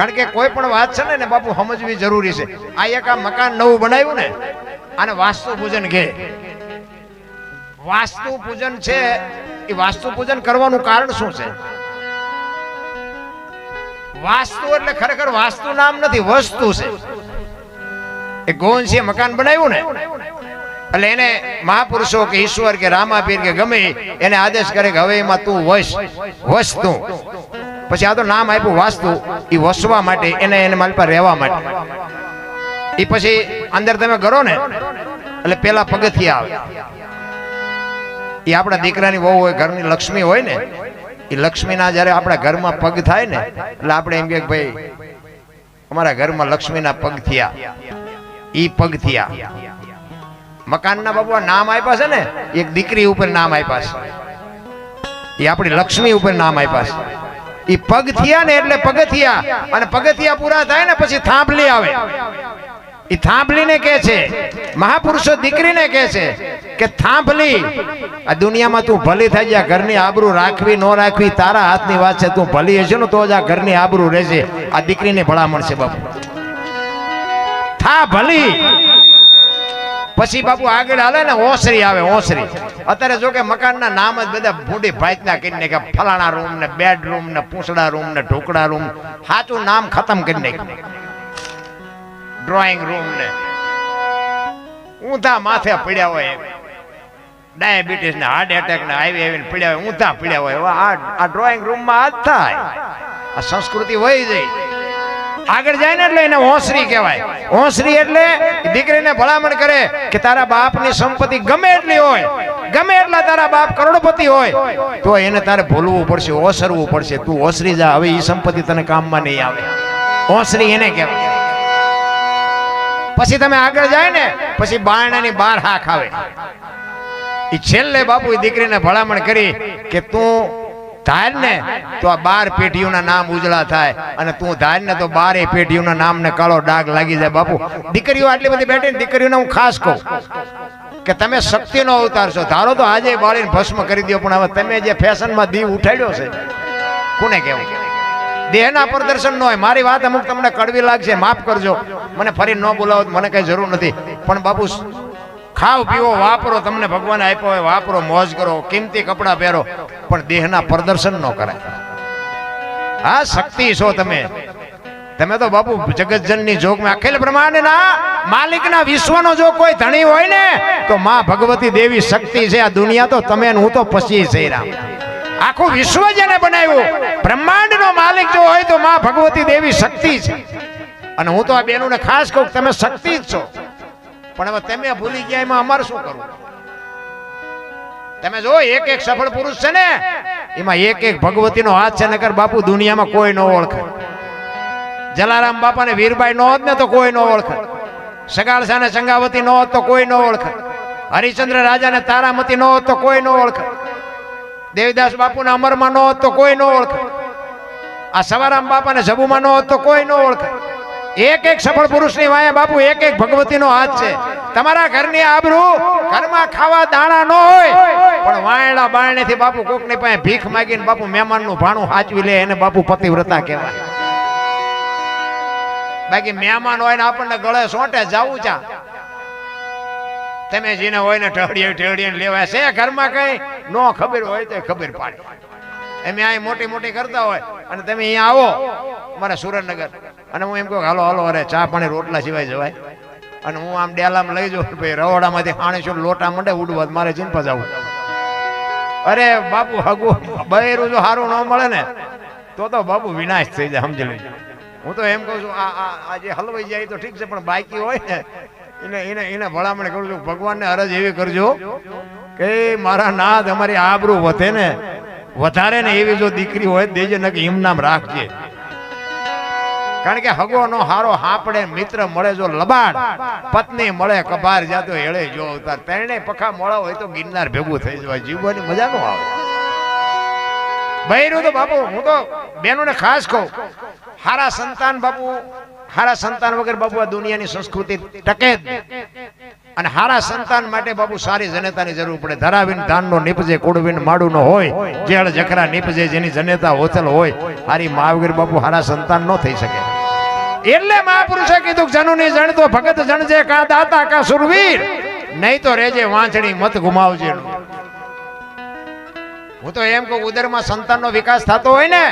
કારણ કે કોઈ પણ વાત છે ને બાપુ સમજવી જરૂરી છે. આ એક આ મકાન નવું બનાવ્યું ને આને વાસ્તુ પૂજન કહે. વાસ્તુ પૂજન છે એ વાસ્તુ પૂજન કરવાનું કારણ શું છે? વાસ્તુ એટલે ખરેખર વાસ્તુ નામ નથી, વસ્તુ છે. એ ગોવંશીએ મકાન બનાવ્યું ને એટલે એને મહાપુરુષો કે ઈશ્વર કે રામાપીર કે ગમે એને આદેશ કરે કે હવે એમાં તું વસ તું. પછી આ તો નામ આપ્યું વાસ્તુ. એ વસવા માટે એને મારી પાસે રહેવા માટે. એ પછી અંદર તમે કરો ને એટલે પેલા પગથિયા આવે. એ આપણા દીકરાની વહુ હોય, ઘરની લક્ષ્મી હોય ને, એ લક્ષ્મીના જયારે આપણા ઘરમાં પગ થાય ને એટલે આપણે એમ કે ભાઈ અમારા ઘરમાં લક્ષ્મીના પગ થયા. ઈ પગ થયા. મકાનના બાબુ નામ આપ્યા છે ને, એક દીકરી ઉપર નામ આપ્યા છે, એ આપણી લક્ષ્મી ઉપર નામ આપ્યા છે. એ પગ થયા ને એટલે પગથિયા, અને પગથિયા પૂરા થાય ને પછી થાંભલી આવે. એ થાંભલીને કહે છે, મહાપુરુષો દીકરીને કહે છે કે થાંભલી, આ દુનિયામાં તું ભલી થઈ જા, ઘરની આબરૂ રાખવી ન રાખવી તારા હાથની વાત છે. તું ભલી હશે ને તો જ આ ઘરની આબરૂ રહેશે. આ દીકરીને ભલામણ છે બાપુ, થા ભલી. પછી બાપુ આગળ હાલે ને ઓસરી આવે. ઓસરી અત્યારે જો કે મકાનના નામ જ બધા ભૂંડી ભાઈના કરીને કે ફલાણા રૂમ ને બેડરૂમ ને પૂંછડા રૂમ ને ઢોકળા રૂમ, સાચું નામ ખતમ કરી નાખ્યું. ડ્રોઈંગ રૂમ ને ઊંધા માથે પડ્યા હોય, ડાયાબિટીસ ને હાર્ટ એટેક ને આવીને પડ્યા હોય, ઊંધા પડ્યા હોય. આ ડ્રોઈંગ રૂમમાં આ જ થાય. આ સંસ્કૃતિ વહી જાય. આગળ જાય ને એટલે એને ઓસરી કહેવાય. ઓસરી એટલે દીકરીને ભલામણ કરે કે તારા બાપની સંપત્તિ ગમે એટલી હોય, ગમે એટલા તારા બાપ કરોડપતિ હોય તો એને તારે ભૂલવું પડશે, ઓસરવું પડશે. તું ઓસરી જા, હવે એ સંપત્તિ તને કામમાં નહીં આવે. ઓસરી એને કહેવાય. પછી તમે આગળ જાય ને પછી બારણાની બાર હાક આવે. એ છેલ્લે બાપુ દીકરીને ભલામણ કરી કે તું ધાર ને તો આ 12 પેઢીઓના નામ ઉજળા થાય, અને તું ધાર ને તો 12 પેઢીઓના નામ ને કાળો ડાઘ લાગી જાય. બાપુ દીકરીઓ આટલી બધી બેઠી, દીકરીઓને હું ખાસ કહું કે તમે શક્તિનો અવતાર છો. ધારો તો આજે બાળીને ભસ્મ કરી દો, પણ હવે તમે જે ફેશનમાં દીવ ઉઠાડ્યો છે કોને કહેવું? દેહના પ્રદર્શન ન હોય. મારી વાત અમુક તમને કડવી લાગશે, માફ કરજો, મને ફરી ન બોલાવો, મને કઈ જરૂર નથી. પણ બાપુ ખાવ પીવો વાપરો, તમને ભગવાન આપ્યો હોય વાપરો, મોજ કરો, કિંમતી કપડા પહેરો, પણ દેહના પ્રદર્શન ન કરાય. હા શક્તિ છો તમે. તમે તો બાપુ જગતજનની જોગમાં અખિલ બ્રહ્માંડના માલિકના વિશ્વનો જો કોઈ ધણી હોય ને તો માં ભગવતી દેવી શક્તિ છે. આ દુનિયા તો તમે હું તો પછી છે. આખું વિશ્વ જેને બનાવ્યું, બ્રહ્માંડનો માલિક જો હોય તો માં ભગવતી દેવી શક્તિ છે. અને હું તો આ બેનોને ખાસ કહું તમે શક્તિ જ છો, પણ હવે તમે ભૂલી ગયા એમાં અમારે શું કરવું? તમે જો એક એક સફળ પુરુષ છે ને એમાં એક એક ભગવતીનો હાથ છે, નકર બાપુ દુનિયામાં કોઈ ન ઓળખે. જલારામ બાપાને વીરબાઈ નો હોત ને તો કોઈ ન ઓળખે. સગાળસા ને સંગાવતી નો હોત તો કોઈ ન ઓળખે. હરિચંદ્ર રાજાને તારામતી નો હોત તો કોઈ ન ઓળખે. દેવદાસ બાપુને અમરમાં નો હોત તો કોઈ ન ઓળખે. આ સવારામ બાપાને જબુમાં નો હોત તો કોઈ ન ઓળખે. એક એક સફળ પુરુષની વાયા બાપુ એક એક ભગવતીનો હાથ છે. તમારા ઘરની આબરૂ, ઘરમાં ખાવા દાણા ન હોય પણ વાયડા બાયણેથી બાપુ કોકની પાસે ભીખ માંગીને બાપુ મહેમાનનું ભાણું સાચવી લે, એને બાપુ પતિવ્રતા કહેવાય. બાકી મહેમાન હોય ને આપણને ગળે સોંટે જાવું ચા, તમે જેને હોય ને ઠહડીએ લેવાય છે. ઘરમાં કઈ ન ખબર હોય તો ખબર પાડે. એમ અહીં મોટી મોટી કરતા હોય અને તમે અહીંયા આવો મારા સુરેન્દ્રનગર, અને હું એમ કહું હાલો હાલો, અરે ચા પાણી રોટલા સિવાય જવાય? અને હું આમ ડેલામાં લઈ જાઉં, ભાઈ રવાડામાંથી 500 લોટા મંડે ઉડવા, મારે ચિંતા જવું. અરે બાપુ હગું બૈરું જો સારું ન મળે ને તો બાપુ વિનાશ થઈ જાય, સમજી લેજો. હું તો એમ કહું છું આ જે હલવાઈ જાય તો ઠીક છે, પણ બાકી હોય ને એને ભલામણ કરું છું, ભગવાનને અરજ એવી કરજો કે મારા નાથ અમારી આબરૂ વધે ને વધારે ને એવી જો દીકરી હોય દેજે, ને કે હિમનામ રાખજે. કારણ કે હગો નો હારો હાપડે, મિત્ર મળે જો લબાડ, પત્ની મળે કબાર જાતો હેળે જો અવતાર. તેણે પખા મોળા હોય તો ગિરનાર ભેગું થઈ જવાય, જીવવાની મજા નો આવે. બૈરું તો બાપુ હું તો બેનોને ખાસ કહું, હારા સંતાન બાપુ, હારા સંતાન વગર બાપુ આ દુનિયાની સંસ્કૃતિ ટકે જ. અને હારા સંતાન માટે બાપુ સારી જનેતાની જરૂર પડે. ધરાવીને ધાનનો નીપજે, કુડવીને માડું નો હોય, જેળ જખરા નીપજે જેની જનેતા હોતલ હોય. હારી મા વગર બાપુ હારા સંતાન ન થઈ શકે. એટલે મહાપુરુષે કીધું જનુની જણતો ભગત જણજે કા દાતા કા સુરવીર, નહીં તો રેજે વાંચણી મત ગુમાવજે. હું તો એમ કહું, ઉદરમાં સંતાનનો વિકાસ થતો હોય ને,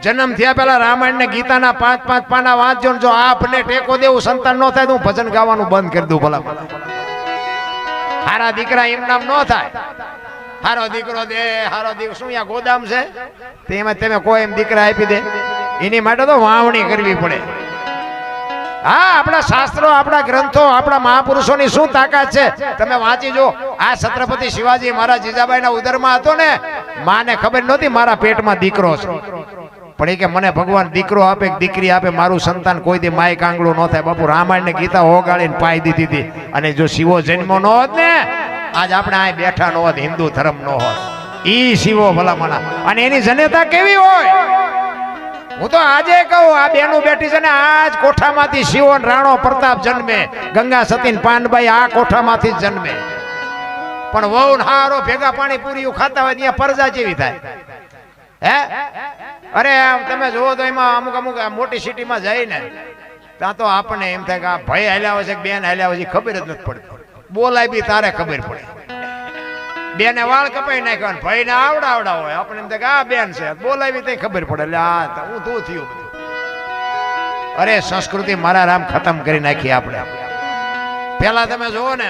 જન્મ થયા પહેલા રામાયણ ને ગીતાના 5-5 પાના વાંચજો. જો આપને ટેકો દેવું સંતાન ન થાય તો હું ભજન ગાવાનું બંધ કરી દઉં. ભલા હારા દીકરા એમ નામ ન થાય. હારો દીકરો દે, હારો દીકરો શું અહીંયા ગોદામ છે તેમાં તમે કોઈ એમ દીકરા આપી દે? એની માટે તો વાવણી કરવી પડે. હા, આપણા શાસ્ત્રો, આપણા ગ્રંથો, આપણા મહાપુરુષોની શું તાકાત છે તમે વાંચી જો. આ છત્રપતિ શિવાજી મારા જીજાબાઈના ઉદરમાં હતો ને, માને ખબર નહોતી મારા પેટમાં દીકરો છે, પણ એ કે મને ભગવાન દીકરો આપે દીકરી આપે, મારું સંતાન કોઈ દી માય કાંગળું ન થાય. બાપુ રામાયણ ને ગીતા હોગાડીને પાઈ દીધી હતી. અને જો શિવો જન્મ ન હોત ને, આજ આપણે અહીં બેઠા ન હોત, હિન્દુ ધર્મ ન હોત. ઈ શિવો ભલામણા. અને એની જનતા કેવી હોય, હું તો આજે કહું, આ બેનું બેઠી છે ને, આજ કોઠામાંથી શિવો રાણો પ્રતાપ જન્મે, ગંગા સતીન પાનબાઈ આ કોઠામાંથી જ જન્મે. પણ વહુ હારો ભેગા પાણી પૂરી ખાતા હોય ત્યાં પરજા જેવી થાય. હે અરે તમે જુઓ તો એમાં અમુક અમુક મોટી સિટીમાં જઈને ત્યાં તો આપણને એમ થાય કે આ ભાઈ હાલ્યા હોય છે કે બેન હાલ્યા હોય છે ખબર જ નથી પડતી. બોલાય બી તારે ખબર પડે. બેને વાળ કપાઈ નાખ્યો ને ભાઈ ને આવડા હોય, આપણે એમ થાય કે આ બેન છે, બોલાય બી તઈ ખબર પડે. એટલે આ હું તું થયું બધું. અરે સંસ્કૃતિ મારા રામ ખતમ કરી નાખી આપણે. પેલા તમે જુઓ ને,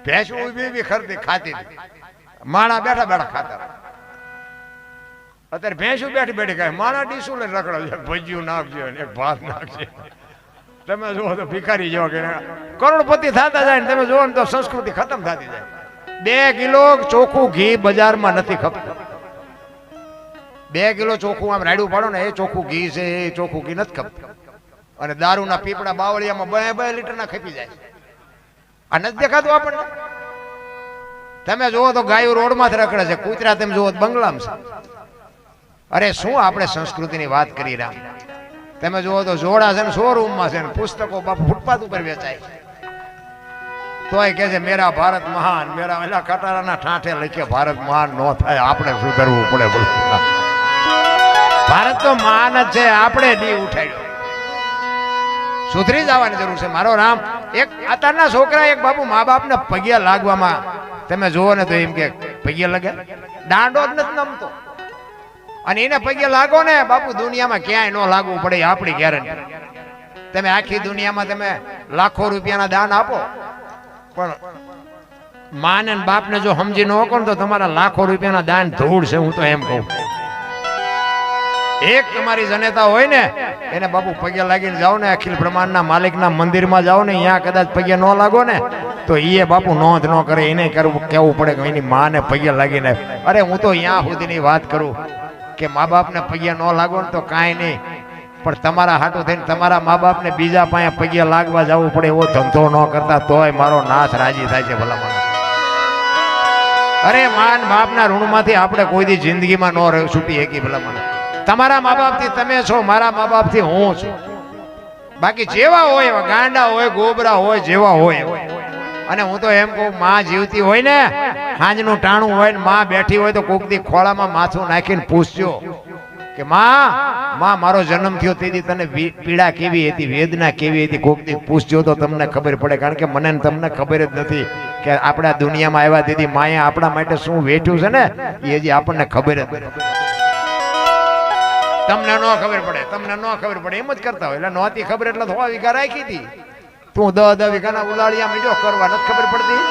ભેંસ ઉભી ખરતી ખાતી હતી, માણા બેઠા બેઠા ખાતા. અત્યારે ભેંસું બેઠી બેઠી ખાય, માણા ડીશું લઈને રખડો, ભજીયું નાખજો ને એક ભાત નાખજો. તમે જુઓ તો ભિખારી જેવા કે કરોડપતિ થતા જાય ને, તમે જુઓ ને તો સંસ્કૃતિ ખતમ થતી જાય. 2 કિલો ચોખ્ખું ઘી બજારમાં નથી ખપતું. 2 કિલો ચોખ્ખું આમ રાડ્યું પાડો ને, એ ચોખ્ખું ઘી છે, એ ચોખ્ખું ઘી નથી ખપતું. અને દારૂના પીપળા બાવળિયામાં 2 લીટરના ખપી જાય. આ નથી દેખાતું આપણને? તમે જુઓ તો ગાયો રોડમાં જ રખડે છે, કૂતરા તમે જુઓ બંગલામાં છે. અરે શું આપણે સંસ્કૃતિની વાત કરી રહ્યા. તમે જુઓ તો જોડા છે ને શોરૂમમાં છે ને, પુસ્તકો બાપુ ફૂટપાથ ઉપર વેચાય છે. તોય કે છે મેરા ભારત મહાન, મેરા એલા કટારાના ઠાઠે લખે ભારત મહાન ન થાય, આપણે સુધરવું પડે. બોલો, ભારત તો મહાન જ છે, આપણે દી ઉઠાડ્યો. સુધરી જવાની જરૂર છે મારો રામ. એક અત્યારના છોકરા એક બાપુ મા બાપને પગ્યા લાગવામાં તમે જુઓ ને તો એમ કે પગ્યા લગે, દાંડો જ નથી નમતો. અને એને પગે લાગો ને બાપુ, દુનિયામાં ક્યાંય ન લાગવું પડે, આપણી ગેરંટી. તમે આખી દુનિયામાં તમે લાખો રૂપિયાના દાન આપો, પણ માને બાપને જો સમજી ન શકો ને તો તમારા લાખો રૂપિયાના દાન ધૂળ છે. હું તો એમ કહું, એક તમારી જનેતા હોય ને એને બાપુ પગે લાગીને જાઓ ને, અખિલ બ્રહ્માંડના માલિકના મંદિરમાં જાઓ ને, અહીંયા કદાચ પગે ન લાગો ને તો એ બાપુ નોંધ ન કરે, એને કેવું પડે કે એની માને પગે લાગીને. અરે હું તો અહીંયા સુધીની વાત કરું કે મા બાપને પગે ન લાગો ને તો કાંઈ નહીં, પણ તમારા હાટું થઈને તમારા મા બાપને બીજા પાસે પગે લાગવા જવું પડે એવો ધંધો ન કરતા તોય મારો નાથ રાજી થાય છે. ભલા મને અરે માન બાપના ઋણમાંથી આપણે કોઈ દી જિંદગીમાં ન છૂટી શકી. ભલા મને તમારા મા બાપથી તમે છો, મારા મા બાપથી હું છું. બાકી જેવા હોય એવા, ગાંડા હોય, ગોબરા હોય, જેવા હોય. અને હું તો એમ કહું, માં જીવતી હોય ને, સાંજનું ટાણું હોય ને માં બેઠી હોય તો કોક દી ખોળામાં માથું નાખીને પૂછજો કે માં મારો જન્મ થયો તેથી તને પીડા કેવી હતી, વેદના કેવી હતી, કોક દી પૂછજો તો તમને ખબર પડે. કારણ કે મને તમને ખબર જ નથી કે આપણા દુનિયામાં આવ્યા તેથી માએ આપણા માટે શું વેઠ્યું છે ને, એ હજી આપણને ખબર જ નથી. તમને ન ખબર પડે, તમને ન ખબર પડે એમ જ કરતા હોય. એટલે નહોતી ખબર એટલે 100 વીઘા રાખી હતી, તું 10 વીઘાના ઉલાળિયા મીઠો કરવા નથી ખબર પડતી.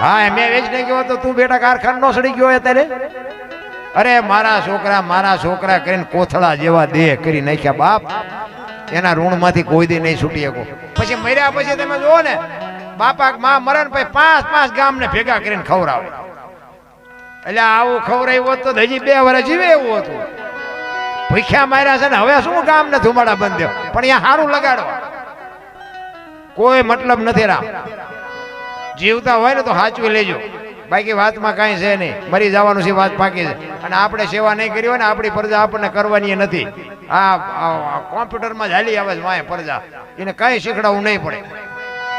હા મેં વેચ નહીં ગયો તો તું બેટા કારખાન નો સડી ગયો અત્યારે. અરે મારા છોકરા કરીને કોથળા જેવા દેહ કરી નાખ્યા બાપ. એના ઋણમાંથી કોઈ દી નહીં છૂટી શકો. પછી મર્યા પછી તમે જુઓ ને, બાપા માં મરે ને પછી 5 ગામને ભેગા કરીને ખવડાવે. એટલે આવું ખવડાવ્યું હોત તો હજી 2 વર્ષ જીવે એવું હતું. ભૂખ્યા માર્યા છે ને, હવે શું ગામ ને ધુમાડા બંધ પણ અહીંયા સારું લગાડો, કોઈ મતલબ નથી. રામ જીવતા હોય ને તો સાચવી લેજો, બાકી વાતમાં કાંઈ છે નહીં. મરી જવાનું છે, વાત પાકી છે. અને આપણે સેવા નહીં કરી હોય ને, આપણી પ્રજા આપણને કરવાની નથી. આ કોમ્પ્યુટરમાં જ હાલી આવે છે માએ પ્રજા, એને કાંઈ શીખડાવવું નહીં પડે,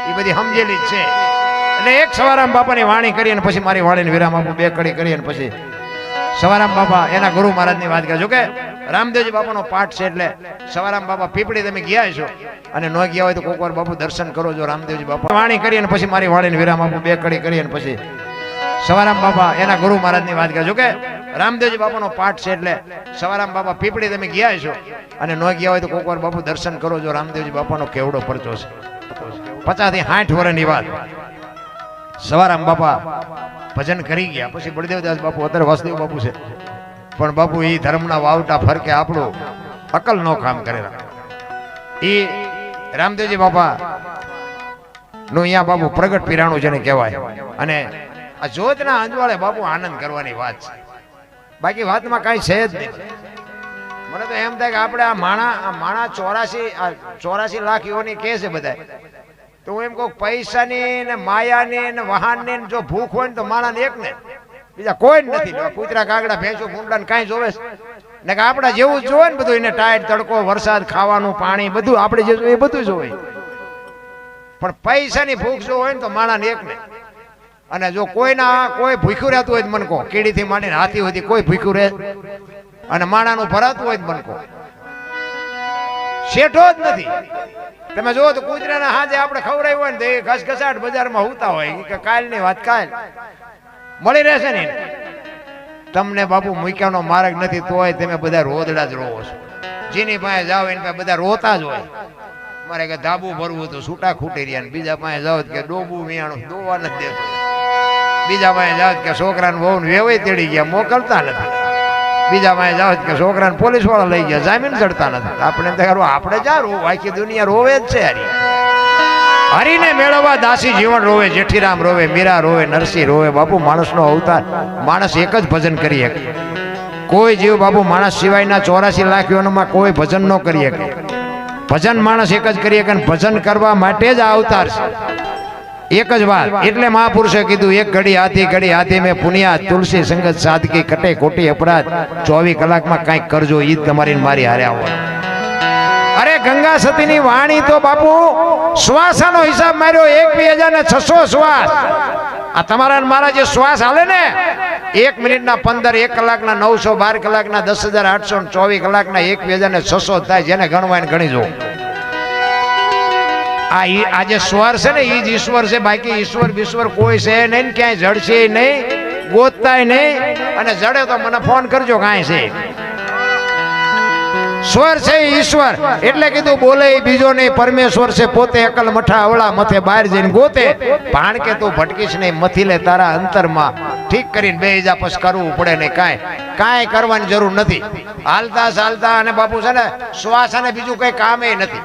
એ બધી સમજેલી જ છે. એટલે એક સવારામ બાપાની વાણી કરી અને પછી મારી વાણીને વિરામ આપું, 2 કડી કરી અને પછી સવારામ બાપા એના ગુરુ મહારાજની વાત કરજો કે રામદેવજી બાપાનો પાઠ છે એટલે સવારામ બાપા પીપળી તમે ગયા છો અને ન ગયા હોય તો કોક વાર બાપુ દર્શન કરો જો રામદેવજી બાપા વાણી કરી અને પછી મારી વાણીને વિરામ આપું બે કડી કરી અને પછી સવારામ બાપા એના ગુરુ મહારાજની વાત કરજો કે રામદેવજી બાપાનો પાઠ છે એટલે સવારામ બાપા પીપળી તમે ગયા છો અને ન ગયા હોય તો કોક વાર બાપુ દર્શન કરો જો રામદેવજી બાપાનો કેવડો પરચો છે 50 થી 60 વર્ષની વાત સવારામ બાપા ભજન કરી ગયા પછી બળદેવદાસ બાપુ અત્યારે વાસુદેવ બાપુ છે પણ બાપુ એ ધર્મના વાવટા ફરકે આપણું અકલ નો કામ કરેલા એ રામદેવજી બાપા નું અહીંયા બાપુ પ્રગટ પીરાણું જેને કહેવાય અને આ જોતના અંજવાળે બાપુ આનંદ કરવાની વાત છે બાકી વાતમાં કાંઈ છે જ નહીં મને તો એમ થાય કે આપણે આ માણા 84 લાખ યોની કે છે બધા તો હું એમ કહું પૈસાની ને માયાની ને વાહનની જો ભૂખ હોય ને તો માણાને એક ને બીજા કોઈ જ નથી કૂતરા કાગડા ભેંસો ભૂંડા ને કાંઈ જોવે ને કે આપડા જેવું જ જોવે ને બધું એને ટાઈટ તડકો વરસાદ ખાવાનું પાણી બધું આપણે જે જોઈએ એ બધું જોવે પણ પૈસાની ભૂખ જો હોય ને તો માણાને એક ને અને જો કોઈ ભૂખ્યું રહેતું હોય મન કહો કીડીથી માંડીને હાથી હોય કોઈ ભૂખ્યું રહે અને માણાનું ભરાતું હોય મન કહો શેઠો જ નથી તમે જો તો કૂતરાના હાજે આપણે ખવડાવ્યું હોય ને તો એ ઘસઘસાટ બજારમાં હોતા હોય કે કાલની વાત કાલ મળી રહેશે ને તમને બાપુ મૂક્યાનો માર્ગ નથી તોય તમે બધા રોદડા જ રોવો છો જેની પાસે જાઓ એની પાસે બધા રોતા જ હોય મારે કે ધાબુ ભરવું તો છૂટા ખૂટી રહ્યા બીજા પાસે જાઓ કે ડોબું વિયાણું દોવા નથી દેતો બીજા પાસે જાઓ કે છોકરાને બહુ વેવાય તેડી ગયા મોકલતા નથી બીજા પાસે જાઓ કે છોકરાને પોલીસ વાળા લઈ ગયા જામીન ચડતા નથી આપણે આપણે જા રોવ આખી દુનિયા રોવે જ છે હરીને મેળવવા દાસી જીવન રોવે જેઠીરામ રોવે મીરા રોવે નરસિંહ રોવે બાપુ માણસનો અવતાર માણસ એક જ ભજન કરી શકે કોઈ જીવ બાપુ માણસ સિવાયના 84 લાખ યોનમાં કોઈ ભજન ન કરી શકે ભજન માણસ એક જ કરી શકે ભજન કરવા માટે જ આ અવતાર છે એક જ વાત એટલે મહાપુરુષે કીધું એક ઘડી હાથી મેં પુનિયા તુલસી સંગત સાદકી કટે કોટી અપરાધ 24 કલાકમાં કાંઈક કરજો ઈ તમારી મારી હારે આવો અરે ગંગા સતીની વાણી તો બાપુ શ્વાસનો હિસાબ માર્યો 2600 શ્વાસ આ તમારા મારા જે શ્વાસ હાલે ને 1 મિનિટના 15 1 કલાકના 900 12 કલાકના 10,824 કલાકના 2600 થાય જેને ગણવાને ગણી જો આ જે સ્વર છે ને એ જ ઈશ્વર છે બાકી ઈશ્વર કોઈ છે નહીં ક્યાંય જડશે નહીં ગોતતાય નહીં અને જડે તો મને ફોન કરજો કાંઈ છે સ્વર છે ઈશ્વર એટલે કીધું બોલે બીજો નહીં પરમેશ્વર છે પોતે અકલ મઠા અવળા મથે બહાર જઈને ગોતે ભાણ કે તું ભટકીશ નહીં મથી લે તારા અંતરમાં ઠીક કરીને બે જા પછી કરવું પડે નહીં કાંઈ કરવાની જરૂર નથી હાલતા ચાલતા અને બાપુ છે ને શ્વાસ અને બીજું કઈ કામ એ નથી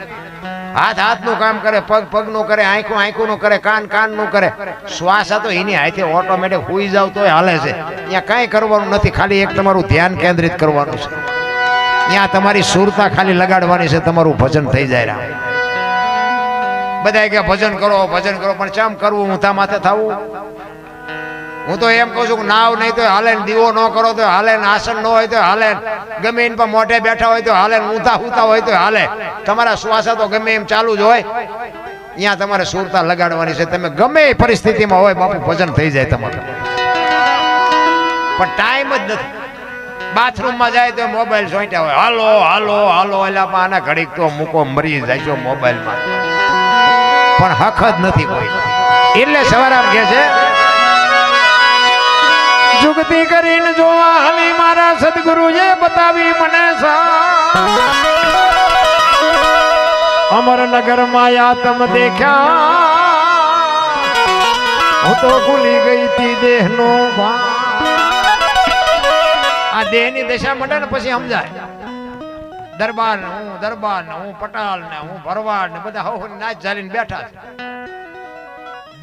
હાથ નું કામ કરે પગ નું કરે આંખું નું કરે કાન નું કરે શ્વાસ તો એની હાથે ઓટોમેટિક હુઈ જાવ તોય હાલે છે અહીંયા કાંઈ કરવાનું નથી ખાલી એક તમારું ધ્યાન કેન્દ્રિત કરવાનું છે ત્યાં તમારી સુરતા ખાલી લગાડવાની છે તમારું ભજન થઈ જાય બધા કે ભજન કરો પણ ચમ કરવું ઊંધા માથે થવું હું તો એમ કહું છું કે નાવ નહીં તો હાલે દીવો ન કરો તો હાલે આસન ન હોય તો હાલે ગમે એમ પણ મોઢે બેઠા હોય તો હાલે ઊંધા હુતા હોય તો હાલે તમારા શ્વાસ તો ગમે એમ ચાલુ જ હોય અહીંયા તમારે સુરતા લગાડવાની છે તમે ગમે એ પરિસ્થિતિમાં હોય બાપુ ભજન થઈ જાય તમારું પણ ટાઈમ જ નથી બાથરૂમમાં જાય તો મોબાઈલ સોંટ્યા હોય હાલો એટલે આના ઘડીક તો મૂકો મરી જાય છો મોબાઈલમાં પણ હક જ નથી કોઈ એટલે સવારામ કહે છે જુગતી કરીને જોવા હાલી મારા સદગુરુએ બતાવી મને અમરનગર માયા તમ દેખ્યા હું તો ભૂલી ગઈ તી દેહનો આ દેહની દશા મળે ને પછી સમજાય દરબાર ને હું પટાલ ને હું ભરવાડ ને બધા હો નાચ ચાલીને બેઠા છે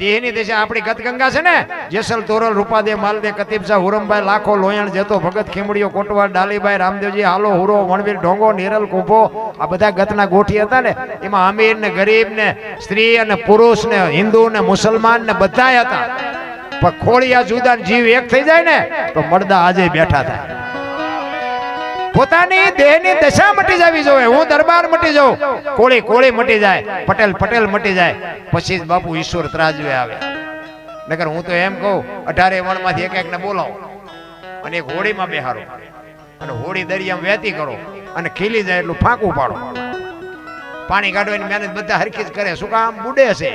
દેહની દશા આપણી ગતગંગા છે ને જેસલ તોરલ રૂપાદેવ માલદેવ કતીબશાહ હુરમભાઈ લાખો લોયણ જેતો ભગત ખીમડીઓ કોટવાડ ડાલીભાઈ રામદેવજી હાલો હુરો વણવીર ઢોંગો નિરલ કુંભો આ બધા ગતના ગોઠી હતા ને એમાં અમીર ને ગરીબ ને સ્ત્રી અને પુરુષ ને હિન્દુ ને મુસલમાન ને બધા હતા પણ ખોળિયા જુદા જીવ એક થઈ જાય ને તો મળદા આજે બેઠા થાય પોતાની દેહની દશા મટી જવી જોઈએ હું દરબાર મટી જાઉં કોળી મટી જાય પટેલ મટી જાય પછી જ બાપુ ઈશ્વર ત્રાજવે આવે નકર હું તો એમ કહું 18 વણમાંથી એક ને બોલાવો અને એક હોડીમાં બેહારો અને હોડી દરિયામાં વહેતી કરો અને ખીલી જાય એટલું ફાંકું પાડો. પાણી કાઢવાની મહેનત બધા હરખી જ કરે. શું કામ? બુડે છે.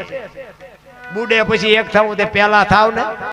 બુડે પછી એક થવું તે પેલા થાવ ને.